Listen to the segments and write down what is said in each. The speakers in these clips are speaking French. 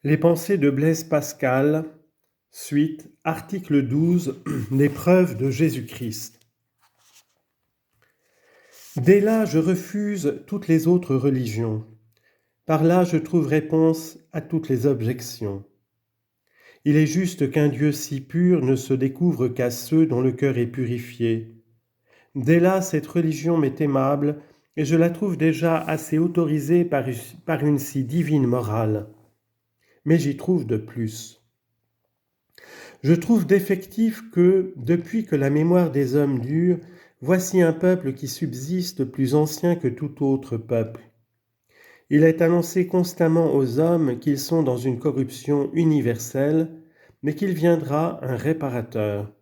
Les pensées de Blaise Pascal, suite, article 12, les preuves de Jésus-Christ. Dès là, je refuse toutes les autres religions. Par là, je trouve réponse à toutes les objections. Il est juste qu'un Dieu si pur ne se découvre qu'à ceux dont le cœur est purifié. Dès là, cette religion m'est aimable et je la trouve déjà assez autorisée par une si divine morale. Mais j'y trouve de plus. Je trouve d'effectif que, depuis que la mémoire des hommes dure, voici un peuple qui subsiste plus ancien que tout autre peuple. Il est annoncé constamment aux hommes qu'ils sont dans une corruption universelle, mais qu'il viendra un réparateur.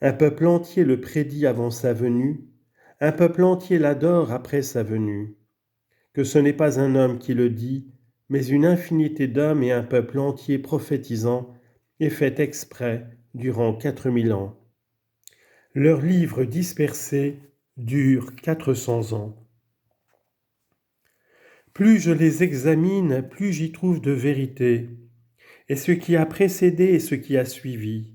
Un peuple entier le prédit avant sa venue, un peuple entier l'adore après sa venue. Que ce n'est pas un homme qui le dit, mais une infinité d'hommes et un peuple entier prophétisant est fait exprès durant 4000 ans. Leurs livres dispersés durent 400 ans. Plus je les examine, plus j'y trouve de vérité, et ce qui a précédé et ce qui a suivi.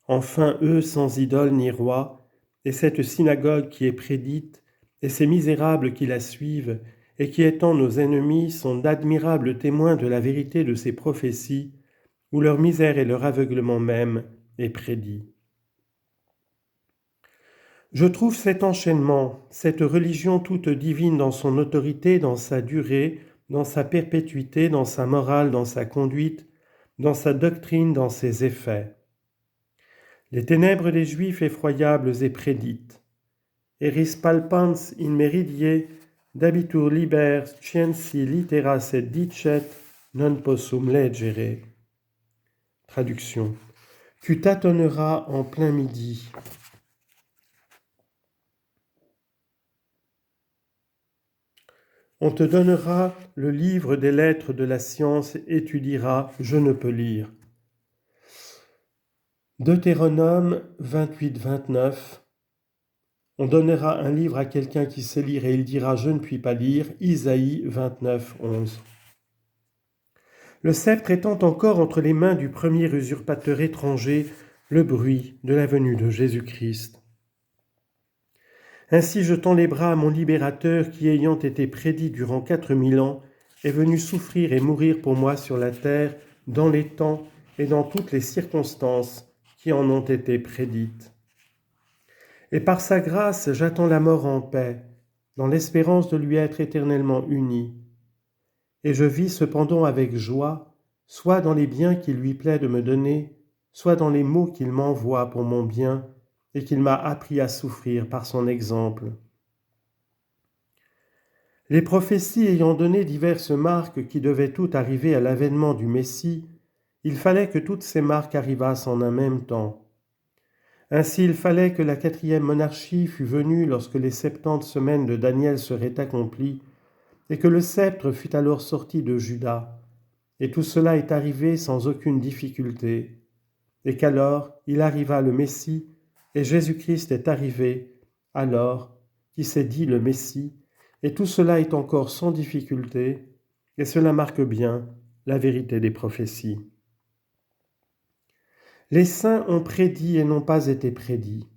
Enfin, eux sans idole ni roi, et cette synagogue qui est prédite, et ces misérables qui la suivent, et qui étant nos ennemis sont d'admirables témoins de la vérité de ces prophéties, où leur misère et leur aveuglement même est prédit. Je trouve cet enchaînement, cette religion toute divine dans son autorité, dans sa durée, dans sa perpétuité, dans sa morale, dans sa conduite, dans sa doctrine, dans ses effets. Les ténèbres des Juifs effroyables et prédites. Eris palpans in meridie, dabitur liber scienci litera sed dicet, non possum legere. Traduction. Tu tâtonneras en plein midi. On te donnera le livre des lettres de la science et tu diras « Je ne peux lire ». Deutéronome 28-29. On donnera un livre à quelqu'un qui sait lire et il dira « Je ne puis pas lire ». Isaïe 29-11. Le sceptre étant encore entre les mains du premier usurpateur étranger, le bruit de la venue de Jésus-Christ. Ainsi je tends les bras à mon libérateur qui, ayant été prédit durant 4000 ans, est venu souffrir et mourir pour moi sur la terre, dans les temps et dans toutes les circonstances qui en ont été prédites. Et par sa grâce, j'attends la mort en paix, dans l'espérance de lui être éternellement uni. Et je vis cependant avec joie, soit dans les biens qu'il lui plaît de me donner, soit dans les maux qu'il m'envoie pour mon bien, et qu'il m'a appris à souffrir par son exemple. Les prophéties ayant donné diverses marques qui devaient toutes arriver à l'avènement du Messie, il fallait que toutes ces marques arrivassent en un même temps. Ainsi il fallait que la 4e monarchie fût venue lorsque les 70 semaines de Daniel seraient accomplies, et que le sceptre fût alors sorti de Juda, et tout cela est arrivé sans aucune difficulté, et qu'alors il arriva le Messie, et Jésus-Christ est arrivé, alors, qui s'est dit le Messie, et tout cela est encore sans difficulté, et cela marque bien la vérité des prophéties. Les saints ont prédit et n'ont pas été prédits.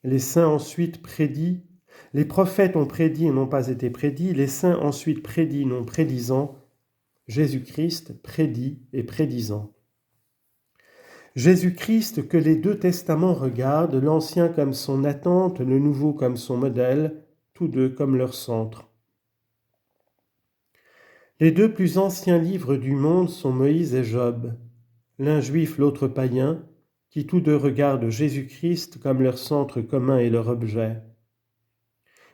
Les saints ensuite prédits, les prophètes ont prédit et n'ont pas été prédits, les saints ensuite prédits non prédisant, Jésus-Christ prédit et prédisant. Jésus-Christ que les 2 testaments regardent, l'Ancien comme son attente, le Nouveau comme son modèle, tous deux comme leur centre. Les 2 plus anciens livres du monde sont Moïse et Job, l'un juif, l'autre païen, qui tous deux regardent Jésus-Christ comme leur centre commun et leur objet.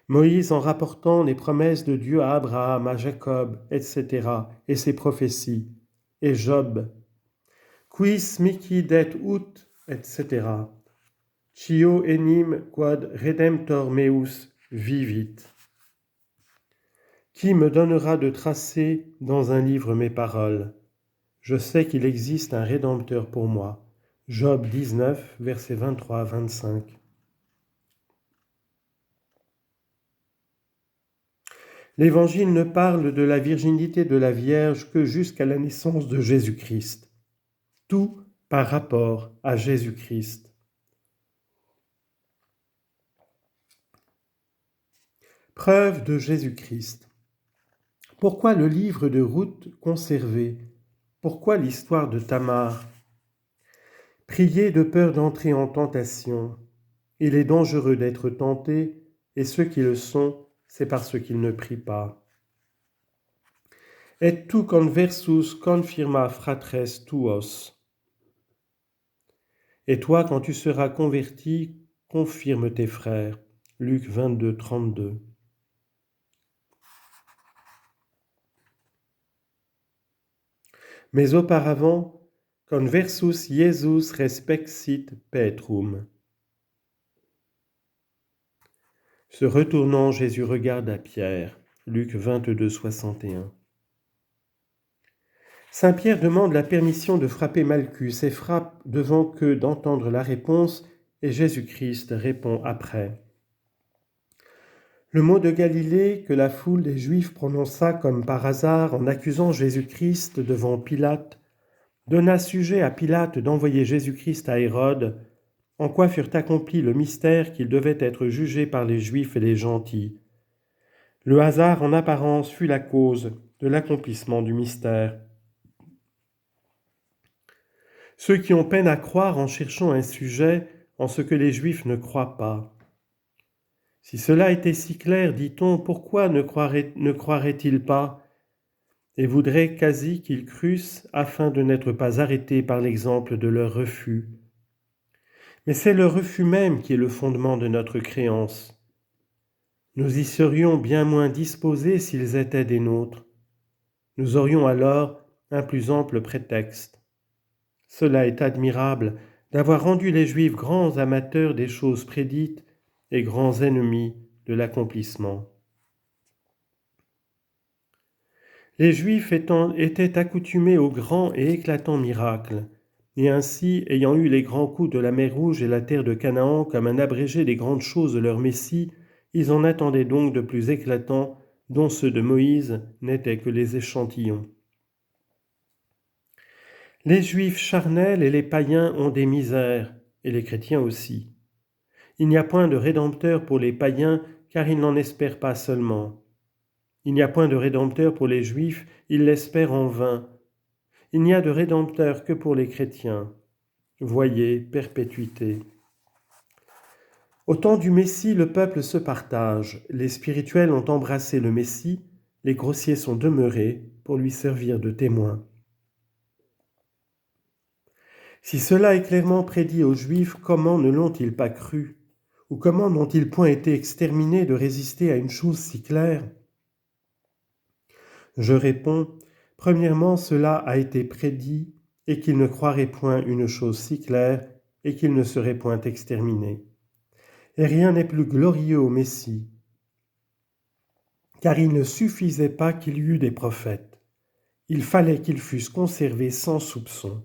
Moïse en rapportant les promesses de Dieu à Abraham, à Jacob, etc., et ses prophéties, et Job, quis mihi det ut, etc. Cio enim quod redemptor meus vivit. Qui me donnera de tracer dans un livre mes paroles? Je sais qu'il existe un Rédempteur pour moi. Job 19, versets 23 à 25. L'Évangile ne parle de la virginité de la Vierge que jusqu'à la naissance de Jésus-Christ. Tout par rapport à Jésus-Christ. Preuve de Jésus-Christ. Pourquoi le livre de Ruth conservé? Pourquoi l'histoire de Tamar? Priez de peur d'entrer en tentation. Il est dangereux d'être tenté, et ceux qui le sont, c'est parce qu'ils ne prient pas. Et tu conversus confirma fratres tuos. Et toi, quand tu seras converti, confirme tes frères. Luc 22, 32. Mais auparavant, conversus Jesus respexit Petrum. Se retournant, Jésus regarda Pierre. Luc 22, 61. Saint Pierre demande la permission de frapper Malchus et frappe devant qu'eux d'entendre la réponse, et Jésus-Christ répond après. Le mot de Galilée que la foule des Juifs prononça comme par hasard en accusant Jésus-Christ devant Pilate donna sujet à Pilate d'envoyer Jésus-Christ à Hérode, en quoi furent accomplis le mystère qu'il devait être jugé par les Juifs et les gentils. Le hasard en apparence fut la cause de l'accomplissement du mystère. Ceux qui ont peine à croire en cherchant un sujet en ce que les Juifs ne croient pas. Si cela était si clair, dit-on, pourquoi ne croiraient-ils pas et voudraient quasi qu'ils crussent afin de n'être pas arrêtés par l'exemple de leur refus. Mais c'est le refus même qui est le fondement de notre créance. Nous y serions bien moins disposés s'ils étaient des nôtres. Nous aurions alors un plus ample prétexte. Cela est admirable d'avoir rendu les Juifs grands amateurs des choses prédites et grands ennemis de l'accomplissement. Les Juifs étaient accoutumés aux grands et éclatants miracles, et ainsi, ayant eu les grands coups de la mer Rouge et la terre de Canaan comme un abrégé des grandes choses de leur Messie, ils en attendaient donc de plus éclatants, dont ceux de Moïse n'étaient que les échantillons. Les Juifs charnels et les païens ont des misères, et les chrétiens aussi. Il n'y a point de rédempteur pour les païens, car ils n'en espèrent pas seulement. Il n'y a point de rédempteur pour les Juifs, ils l'espèrent en vain. Il n'y a de rédempteur que pour les chrétiens. Voyez, perpétuité. Au temps du Messie, le peuple se partage. Les spirituels ont embrassé le Messie, les grossiers sont demeurés pour lui servir de témoins. Si cela est clairement prédit aux Juifs, comment ne l'ont-ils pas cru? Ou comment n'ont-ils point été exterminés de résister à une chose si claire? Je réponds, premièrement, cela a été prédit et qu'ils ne croiraient point une chose si claire et qu'ils ne seraient point exterminés. Et rien n'est plus glorieux au Messie, car il ne suffisait pas qu'il y eût des prophètes. Il fallait qu'ils fussent conservés sans soupçon.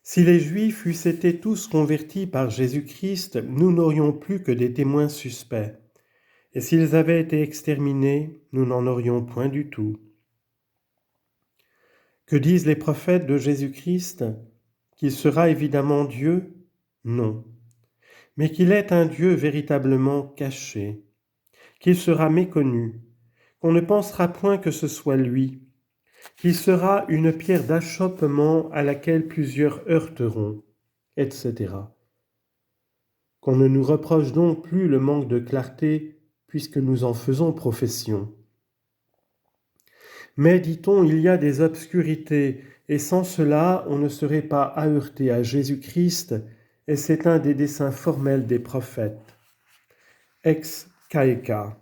Si les Juifs eussent été tous convertis par Jésus-Christ, nous n'aurions plus que des témoins suspects. Et s'ils avaient été exterminés, nous n'en aurions point du tout. Que disent les prophètes de Jésus-Christ? Qu'il sera évidemment Dieu? Non. Mais qu'il est un Dieu véritablement caché, qu'il sera méconnu, qu'on ne pensera point que ce soit lui, qu'il sera une pierre d'achoppement à laquelle plusieurs heurteront, etc. Qu'on ne nous reproche donc plus le manque de clarté, puisque nous en faisons profession. Mais, dit-on, il y a des obscurités, et sans cela, on ne serait pas heurté à Jésus-Christ, et c'est un des desseins formels des prophètes. Ex caeca.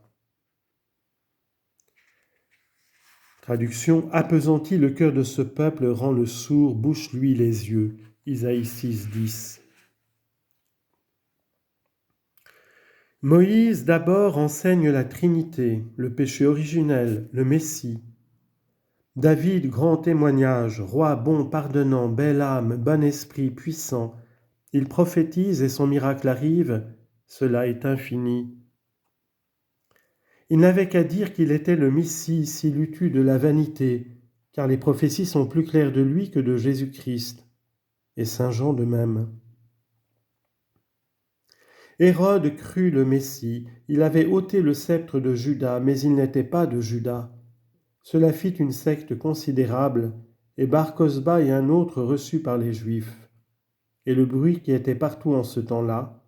Traduction, appesantit le cœur de ce peuple, rend le sourd, bouche-lui les yeux. Isaïe 6, 10. Moïse d'abord enseigne la Trinité, le péché originel, le Messie. David, grand témoignage, roi bon, pardonnant, bel âme, bon esprit, puissant, Il prophétise et son miracle arrive, cela est infini. Il n'avait qu'à dire qu'il était le Messie s'il eût eu de la vanité, car les prophéties sont plus claires de lui que de Jésus-Christ, et saint Jean de même. Hérode crut le Messie, il avait ôté le sceptre de Juda, mais il n'était pas de Juda. Cela fit une secte considérable, et Bar Kosba et un autre reçus par les Juifs. Et le bruit qui était partout en ce temps-là,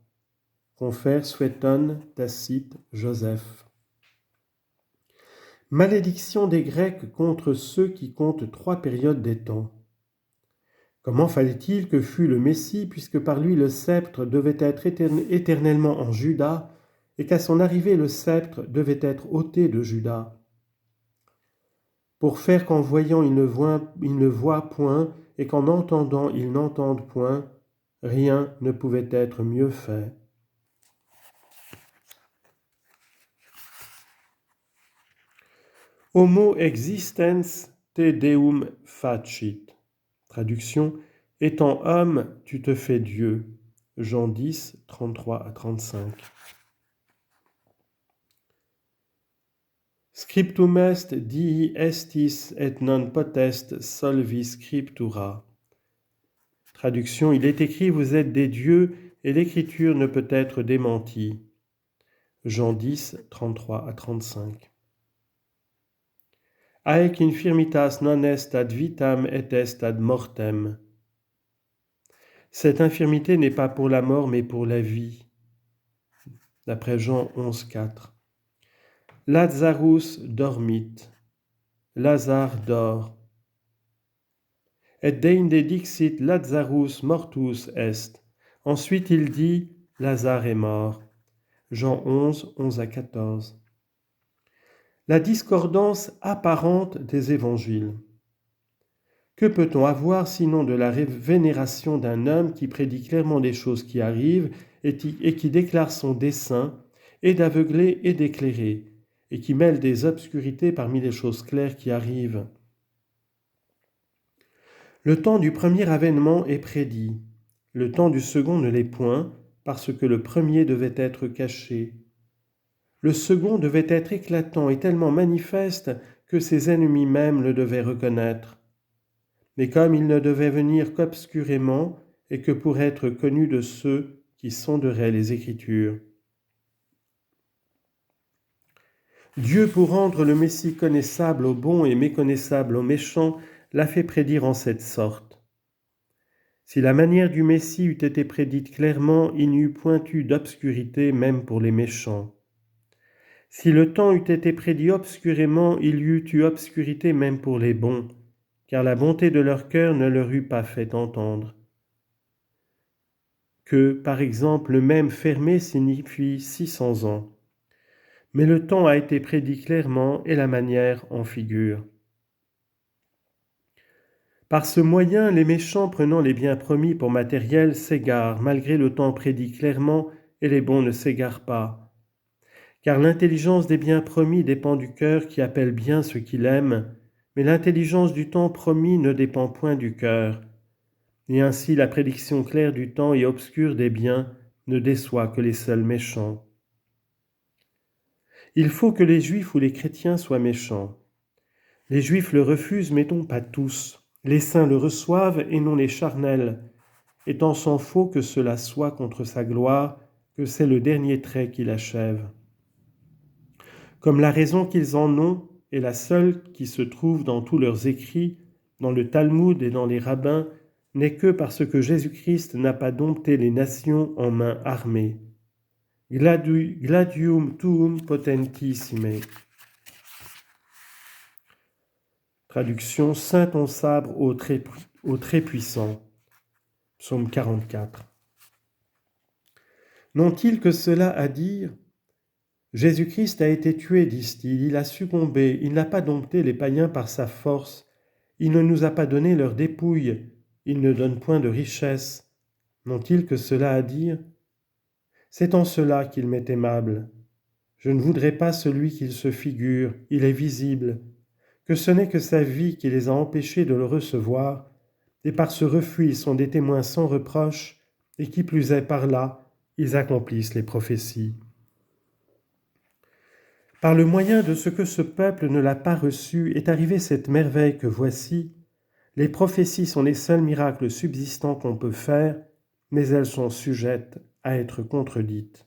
confère Suétone, Tacite, Joseph. Malédiction des Grecs contre ceux qui comptent 3 périodes des temps. Comment fallait-il que fût le Messie, puisque par lui le sceptre devait être éternellement en Juda, et qu'à son arrivée le sceptre devait être ôté de Juda, pour faire qu'en voyant ils ne voient point, et qu'en entendant ils n'entendent point, rien ne pouvait être mieux fait. Homo existens te deum facit. Traduction, étant homme, tu te fais Dieu. Jean 10, 33 à 35. Scriptum est dii estis et non potest solvi scriptura. Traduction, il est écrit, vous êtes des dieux, et l'écriture ne peut être démentie. Jean 10, 33 à 35. Haec infirmitas non est ad vitam et est ad mortem. Cette infirmité n'est pas pour la mort, mais pour la vie. D'après Jean 11, 4. Lazarus dormit. Lazare dort. Et deinde dixit Lazarus mortus est. Ensuite il dit, Lazare est mort. Jean 11, 11 à 14. La discordance apparente des évangiles. Que peut-on avoir sinon de la vénération d'un homme qui prédit clairement des choses qui arrivent et qui déclare son dessein, et d'aveugler et d'éclairer, et qui mêle des obscurités parmi les choses claires qui arrivent. Le temps du premier avènement est prédit, le temps du second ne l'est point, parce que le premier devait être caché. Le second devait être éclatant et tellement manifeste que ses ennemis même le devaient reconnaître. Mais comme il ne devait venir qu'obscurément et que pour être connu de ceux qui sonderaient les Écritures. Dieu, pour rendre le Messie connaissable aux bons et méconnaissable aux méchants, l'a fait prédire en cette sorte. Si la manière du Messie eût été prédite clairement, il n'y eût point eu d'obscurité même pour les méchants. Si le temps eût été prédit obscurément, il y eût eu obscurité même pour les bons, car la bonté de leur cœur ne leur eût pas fait entendre. Que, par exemple, le même fermé signifie 600 ans. Mais le temps a été prédit clairement et la manière en figure. Par ce moyen, les méchants prenant les biens promis pour matériel s'égarent, malgré le temps prédit clairement, et les bons ne s'égarent pas. Car l'intelligence des biens promis dépend du cœur qui appelle bien ce qu'il aime, mais l'intelligence du temps promis ne dépend point du cœur. Et ainsi la prédiction claire du temps et obscure des biens ne déçoit que les seuls méchants. Il faut que les Juifs ou les chrétiens soient méchants. Les Juifs le refusent, mais non pas tous. Les saints le reçoivent et non les charnels, étant sans faux que cela soit contre sa gloire, que c'est le dernier trait qui l'achève. Comme la raison qu'ils en ont est la seule qui se trouve dans tous leurs écrits, dans le Talmud et dans les rabbins, n'est que parce que Jésus-Christ n'a pas dompté les nations en main armée. Gladium tuum potentissime. Traduction, Saint ton sabre au très puissant. Psaume 44. N'ont-ils que cela à dire ? Jésus-Christ a été tué, disent-ils, il a succombé, il n'a pas dompté les païens par sa force, il ne nous a pas donné leur dépouille, il ne donne point de richesse. N'ont-ils que cela à dire ? C'est en cela qu'il m'est aimable. Je ne voudrais pas celui qu'il se figure, il est visible, que ce n'est que sa vie qui les a empêchés de le recevoir, et par ce refus ils sont des témoins sans reproche, et qui plus est par là, ils accomplissent les prophéties. Par le moyen de ce que ce peuple ne l'a pas reçu est arrivée cette merveille que voici. Les prophéties sont les seuls miracles subsistants qu'on peut faire, mais elles sont sujettes à être contredites.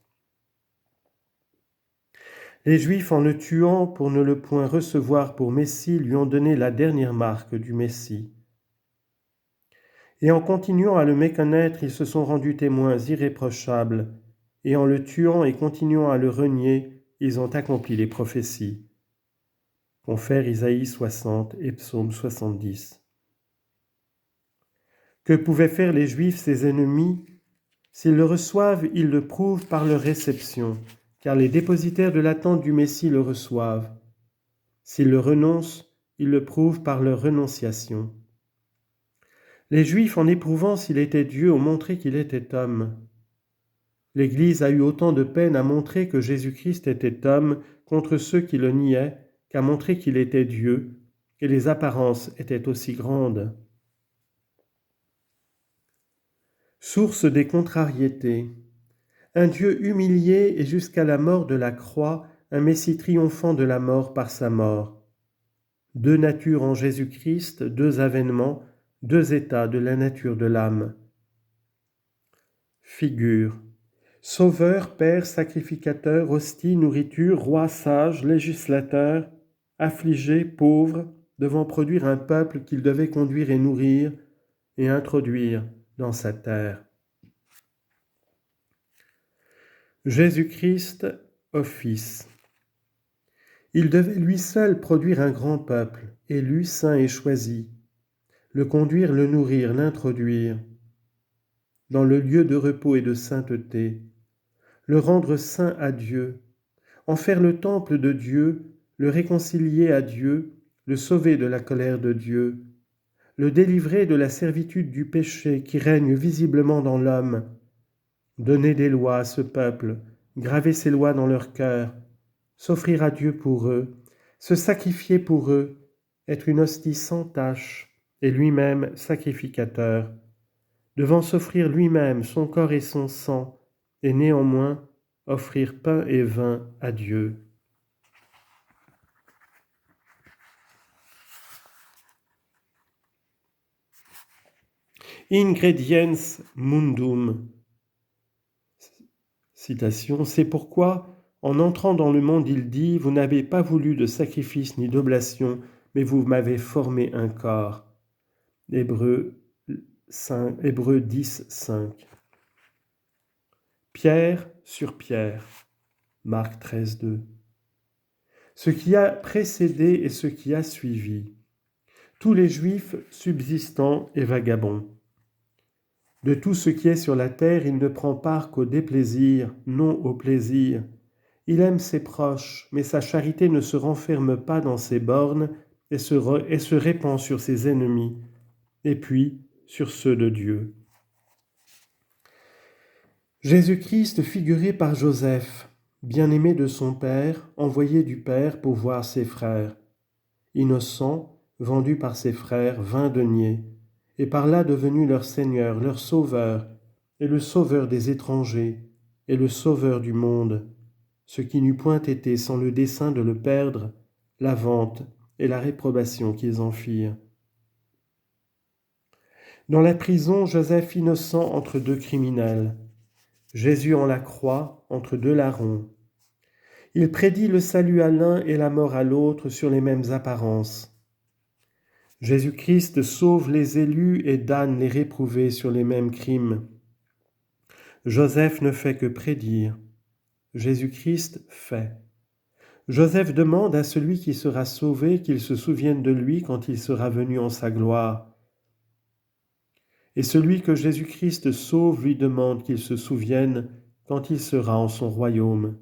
Les Juifs, en le tuant pour ne le point recevoir pour Messie, lui ont donné la dernière marque du Messie. Et en continuant à le méconnaître, ils se sont rendus témoins irréprochables, et en le tuant et continuant à le renier, ils ont accompli les prophéties. Confère Isaïe 60 et Psaume 70. Que pouvaient faire les Juifs, ses ennemis? S'ils le reçoivent, ils le prouvent par leur réception, car les dépositaires de l'attente du Messie le reçoivent. S'ils le renoncent, ils le prouvent par leur renonciation. Les Juifs, en éprouvant s'il était Dieu, ont montré qu'il était homme. L'Église a eu autant de peine à montrer que Jésus-Christ était homme contre ceux qui le niaient qu'à montrer qu'il était Dieu, et les apparences étaient aussi grandes. Source des contrariétés. Un Dieu humilié et jusqu'à la mort de la croix, un Messie triomphant de la mort par sa mort. Deux natures en Jésus-Christ, deux avènements, deux états de la nature de l'âme. Figure. Sauveur, Père, sacrificateur, hostie, nourriture, roi sage, législateur, affligé, pauvre, devant produire un peuple qu'il devait conduire et nourrir et introduire dans sa terre. Jésus-Christ, office. Il devait lui seul produire un grand peuple, élu, saint et choisi, le conduire, le nourrir, l'introduire dans le lieu de repos et de sainteté, le rendre saint à Dieu, en faire le temple de Dieu, le réconcilier à Dieu, le sauver de la colère de Dieu, le délivrer de la servitude du péché qui règne visiblement dans l'homme, donner des lois à ce peuple, graver ces lois dans leur cœur, s'offrir à Dieu pour eux, se sacrifier pour eux, être une hostie sans tache et lui-même sacrificateur, devant s'offrir lui-même son corps et son sang, et néanmoins offrir pain et vin à Dieu. Ingrediens mundum. Citation, c'est pourquoi, en entrant dans le monde, il dit, vous n'avez pas voulu de sacrifice ni d'oblation, mais vous m'avez formé un corps. Hébreux 10, 5. Pierre sur Pierre. Marc 13, 2. Ce qui a précédé et ce qui a suivi. Tous les Juifs subsistants et vagabonds. De tout ce qui est sur la terre, il ne prend part qu'au déplaisir, non au plaisir. Il aime ses proches, mais sa charité ne se renferme pas dans ses bornes et se répand sur ses ennemis, et puis sur ceux de Dieu. Jésus-Christ figuré par Joseph, bien-aimé de son Père, envoyé du Père pour voir ses frères. Innocent, vendu par ses frères 20 deniers, et par là devenu leur Seigneur, leur Sauveur, et le Sauveur des étrangers, et le Sauveur du monde, ce qui n'eût point été sans le dessein de le perdre, la vente et la réprobation qu'ils en firent. Dans la prison, Joseph innocent entre deux criminels, Jésus en la croix entre deux larrons. Il prédit le salut à l'un et la mort à l'autre sur les mêmes apparences. Jésus-Christ sauve les élus et damne les réprouvés sur les mêmes crimes. Joseph ne fait que prédire. Jésus-Christ fait. Joseph demande à celui qui sera sauvé qu'il se souvienne de lui quand il sera venu en sa gloire. Et celui que Jésus-Christ sauve lui demande qu'il se souvienne quand il sera en son royaume.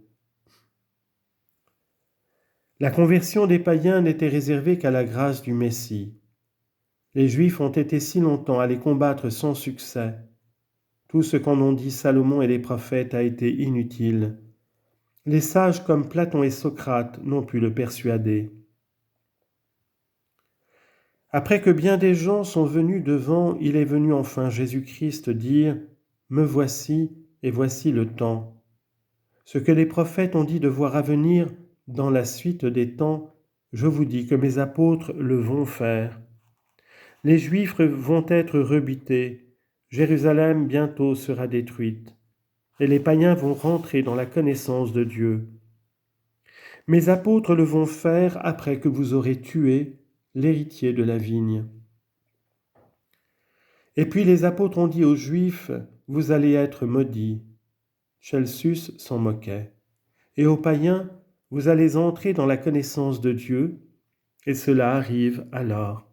La conversion des païens n'était réservée qu'à la grâce du Messie. Les Juifs ont été si longtemps à les combattre sans succès. Tout ce qu'en ont dit Salomon et les prophètes a été inutile. Les sages comme Platon et Socrate n'ont pu le persuader. Après que bien des gens sont venus devant, il est venu enfin Jésus-Christ dire Me voici, et voici le temps. Ce que les prophètes ont dit de voir venir dans la suite des temps, je vous dis que mes apôtres le vont faire. Les Juifs vont être rebutés, Jérusalem bientôt sera détruite, et les païens vont rentrer dans la connaissance de Dieu. Mes apôtres le vont faire après que vous aurez tué l'héritier de la vigne. Et puis les apôtres ont dit aux Juifs, vous allez être maudits. Celsus s'en moquait. Et aux païens, vous allez entrer dans la connaissance de Dieu, et cela arrive alors.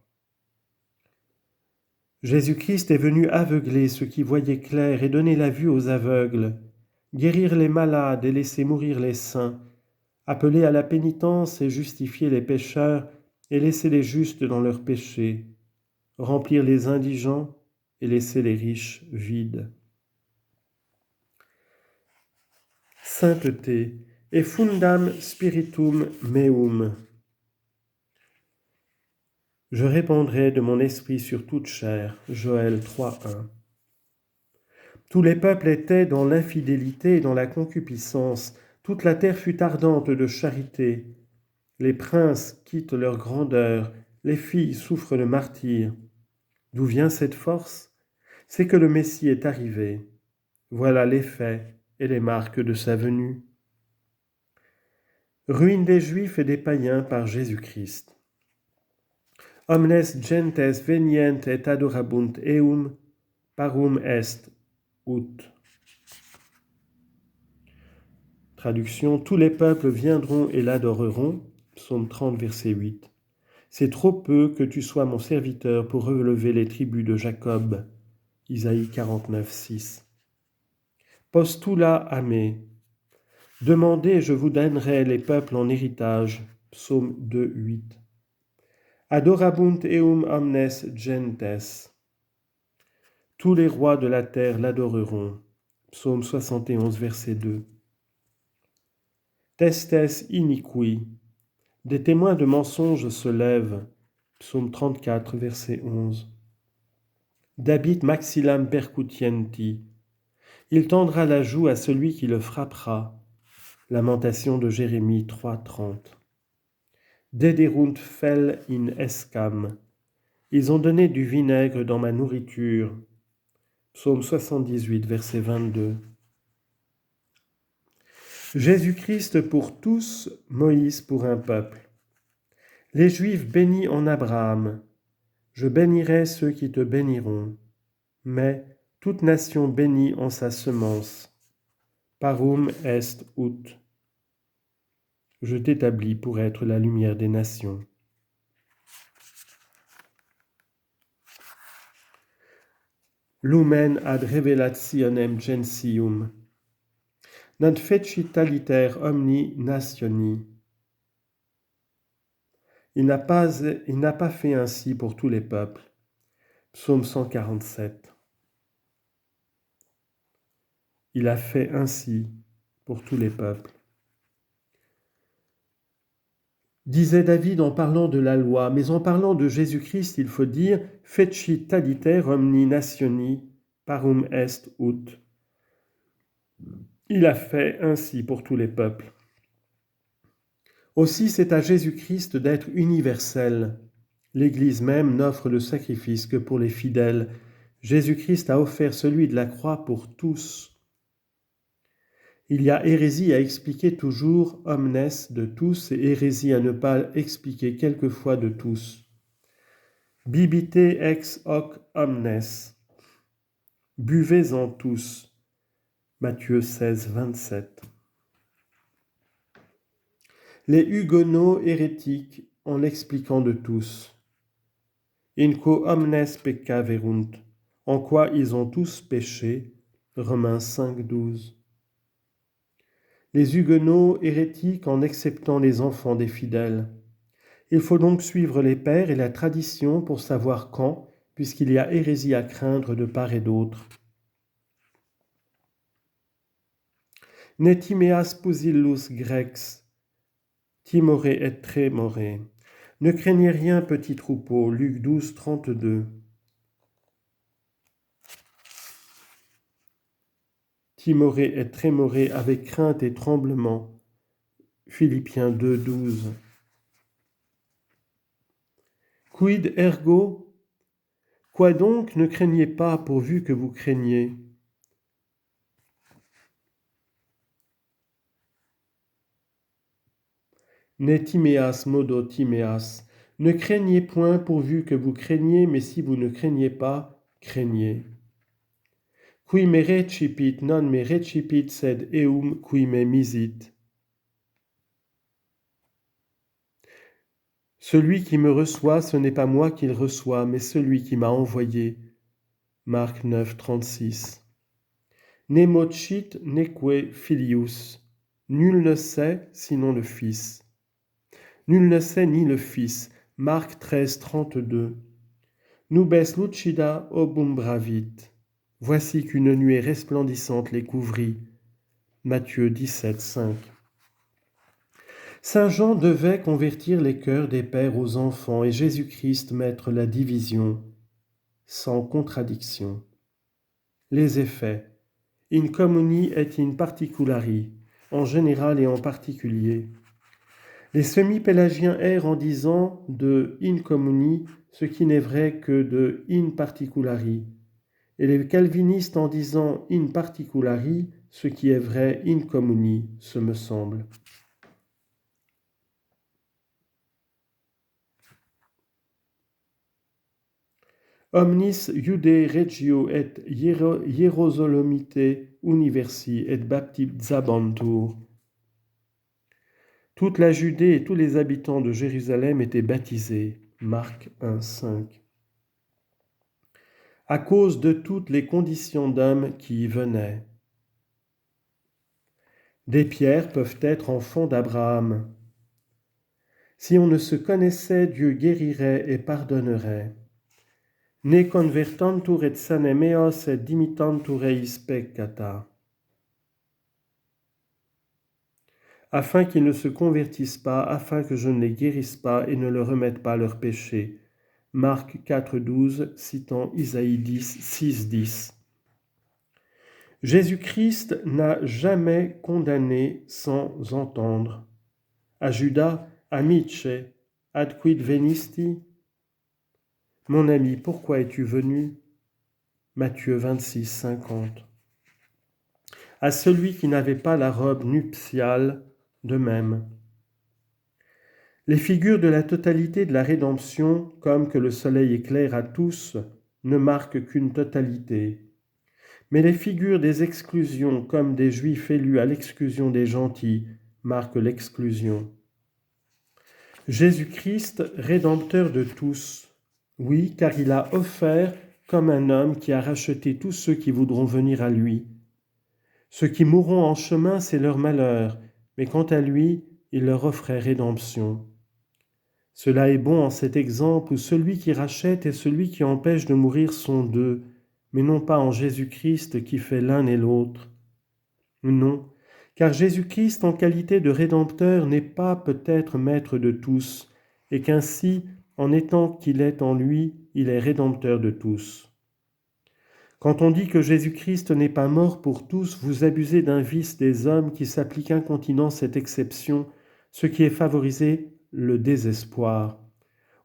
Jésus-Christ est venu aveugler ceux qui voyaient clair et donner la vue aux aveugles, guérir les malades et laisser mourir les saints, appeler à la pénitence et justifier les pécheurs et laisser les justes dans leurs péchés, remplir les indigents et laisser les riches vides. Sainteté, et fundam spiritum meum. Je répandrai de mon esprit sur toute chair. Joël 3:1. Tous les peuples étaient dans l'infidélité et dans la concupiscence. Toute la terre fut ardente de charité. Les princes quittent leur grandeur. Les filles souffrent le martyre. D'où vient cette force? C'est que le Messie est arrivé. Voilà les faits et les marques de sa venue. Ruine des Juifs et des païens par Jésus-Christ. Omnes gentes venient et adorabunt eum, parum est ut. Traduction, tous les peuples viendront et l'adoreront. Psaume 30, verset 8. C'est trop peu que tu sois mon serviteur pour relever les tribus de Jacob. Isaïe 49, 6. Postula ame. Demandez, je vous donnerai les peuples en héritage. Psaume 2, 8. Adorabunt eum omnes gentes. Tous les rois de la terre l'adoreront. Psaume 71, verset 2. Testes iniqui. Des témoins de mensonges se lèvent. Psaume 34, verset 11. Dabit maxillam percutienti. Il tendra la joue à celui qui le frappera. Lamentation de Jérémie 3:30. Dederunt fel in escam. Ils ont donné du vinaigre dans ma nourriture. Psaume 78, verset 22. Jésus-Christ pour tous, Moïse pour un peuple. Les Juifs bénis en Abraham. Je bénirai ceux qui te béniront. Mais toute nation bénie en sa semence. Parum est ut. Je t'établis pour être la lumière des nations. Lumen ad revelationem gentium. Non fecit aliter omni nationi. Il n'a pas fait ainsi pour tous les peuples. Psaume 147. Il a fait ainsi pour tous les peuples. Disait David en parlant de la loi, mais en parlant de Jésus-Christ, il faut dire « Fecit aliter omni nationi parum est ut ». Il a fait ainsi pour tous les peuples. Aussi, c'est à Jésus-Christ d'être universel. L'Église même n'offre le sacrifice que pour les fidèles. Jésus-Christ a offert celui de la croix pour tous. Il y a hérésie à expliquer toujours omnes de tous et hérésie à ne pas expliquer quelquefois de tous. Bibite ex hoc omnes. Buvez-en tous. Matthieu 16, 27. Les huguenots hérétiques en l'expliquant de tous. In quo omnes peccaverunt. En quoi ils ont tous péché. Romains 5, 12. Les huguenots hérétiques en acceptant les enfants des fidèles. Il faut donc suivre les pères et la tradition pour savoir quand, puisqu'il y a hérésie à craindre de part et d'autre. Ne timeas pusillus grex, timore et tremore. Ne craignez rien, petit troupeau. Luc 12, 32. timoré et trémoré avec crainte et tremblement. Philippiens 2, 12. Quid ergo? Quoi donc, ne craignez pas pourvu que vous craigniez. Ne timeas modo timeas. Ne craignez point pourvu que vous craignez, mais si vous ne craignez pas, craignez. Qui me recipit, non me recipit, sed eum qui me misit. Celui qui me reçoit, ce n'est pas moi qu'il reçoit, mais celui qui m'a envoyé. Marc 9, 36. Nemocit neque filius. Nul ne sait sinon le Fils. Nul ne sait ni le Fils. Marc 13, 32. Nubes lucida obumbravit. Voici qu'une nuée resplendissante les couvrit. Matthieu 17, 5. Saint Jean devait convertir les cœurs des pères aux enfants et Jésus-Christ mettre la division, sans contradiction. Les effets. In communi et in particulari, en général et en particulier. Les semi-pélagiens errent en disant de in communi ce qui n'est vrai que de in particulari, et les calvinistes en disant in particulari ce qui est vrai in communi, ce me semble. Omnis Iudae regio et Hierosolomite universi et baptizabantur. Toute la Judée et tous les habitants de Jérusalem étaient baptisés. Marc 1, 5. À cause de toutes les conditions d'hommes qui y venaient. Des pierres peuvent être enfants d'Abraham. Si on ne se connaissait, Dieu guérirait et pardonnerait. Ne convertantur et sanemeos et dimitantur eis peccata. Afin qu'ils ne se convertissent pas, afin que je ne les guérisse pas et ne leur remette pas leurs péchés. Marc 4, 12, citant Isaïe 10, 6, 10. Jésus-Christ n'a jamais condamné sans entendre. À Judas, amice, ad quid venisti? Mon ami, pourquoi es-tu venu? Matthieu 26, 50. À celui qui n'avait pas la robe nuptiale, de même. Les figures de la totalité de la rédemption, comme que le soleil éclaire à tous, ne marquent qu'une totalité. Mais les figures des exclusions, comme des Juifs élus à l'exclusion des gentils, marquent l'exclusion. Jésus-Christ, rédempteur de tous, oui, car il a offert comme un homme qui a racheté tous ceux qui voudront venir à lui. Ceux qui mourront en chemin, c'est leur malheur, mais quant à lui, il leur offrait rédemption. Cela est bon en cet exemple où celui qui rachète et celui qui empêche de mourir sont deux, mais non pas en Jésus-Christ qui fait l'un et l'autre. Non, car Jésus-Christ en qualité de Rédempteur n'est pas peut-être maître de tous, et qu'ainsi, en étant qu'il est en lui, il est Rédempteur de tous. Quand on dit que Jésus-Christ n'est pas mort pour tous, vous abusez d'un vice des hommes qui s'applique incontinent cette exception, ce qui est favorisé le désespoir,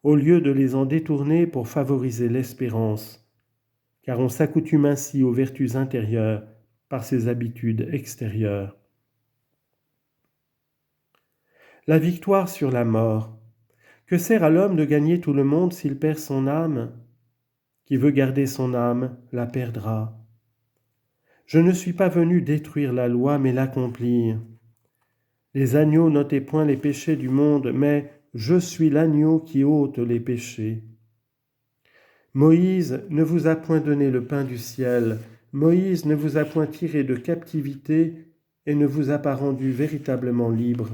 au lieu de les en détourner pour favoriser l'espérance, car on s'accoutume ainsi aux vertus intérieures par ses habitudes extérieures. La victoire sur la mort. Que sert à l'homme de gagner tout le monde s'il perd son âme? Qui veut garder son âme la perdra. Je ne suis pas venu détruire la loi, mais l'accomplir. Les agneaux n'ôtaient point les péchés du monde, mais je suis l'agneau qui ôte les péchés. Moïse ne vous a point donné le pain du ciel, Moïse ne vous a point tiré de captivité et ne vous a pas rendu véritablement libre.